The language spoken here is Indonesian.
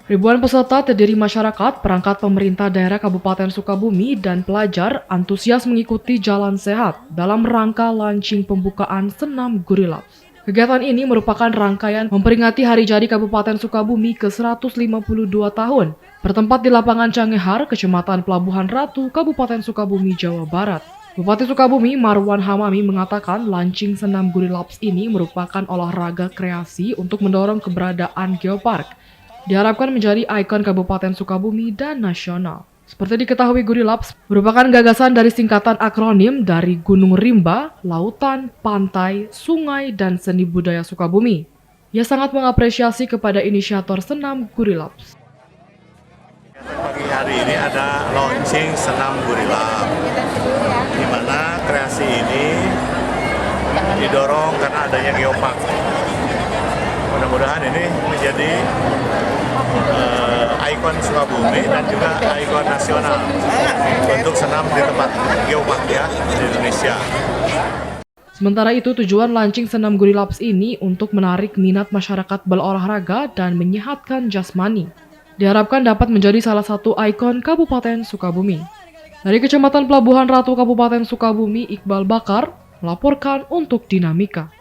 Ribuan peserta terdiri masyarakat, perangkat pemerintah daerah Kabupaten Sukabumi, dan pelajar antusias mengikuti Jalan Sehat dalam rangka launching pembukaan Senam Gurilaps. Kegiatan ini merupakan rangkaian memperingati hari jadi Kabupaten Sukabumi ke-152 tahun, bertempat di lapangan Cangehar, Kecamatan Pelabuhan Ratu, Kabupaten Sukabumi, Jawa Barat. Bupati Sukabumi Marwan Hamami mengatakan launching Senam Gurilaps ini merupakan olahraga kreasi untuk mendorong keberadaan geopark. Diharapkan menjadi ikon Kabupaten Sukabumi dan nasional. Seperti diketahui, Gurilaps merupakan gagasan dari singkatan akronim dari Gunung Rimba, Lautan, Pantai, Sungai, dan Seni Budaya Sukabumi. Ia sangat mengapresiasi kepada inisiator Senam Gurilaps. Pagi hari ini ada launching Senam Gurilaps, di mana kreasi ini didorong karena adanya geopark. Mudah-mudahan ini menjadi ikon Sukabumi dan juga ikon nasional untuk senam di tempat geopark ya di Indonesia. Sementara itu, tujuan launching Senam Gurilaps ini untuk menarik minat masyarakat berolahraga dan menyehatkan jasmani. Diharapkan dapat menjadi salah satu ikon Kabupaten Sukabumi. Dari Kecamatan Pelabuhan Ratu, Kabupaten Sukabumi, Iqbal Bakar melaporkan untuk Dinamika.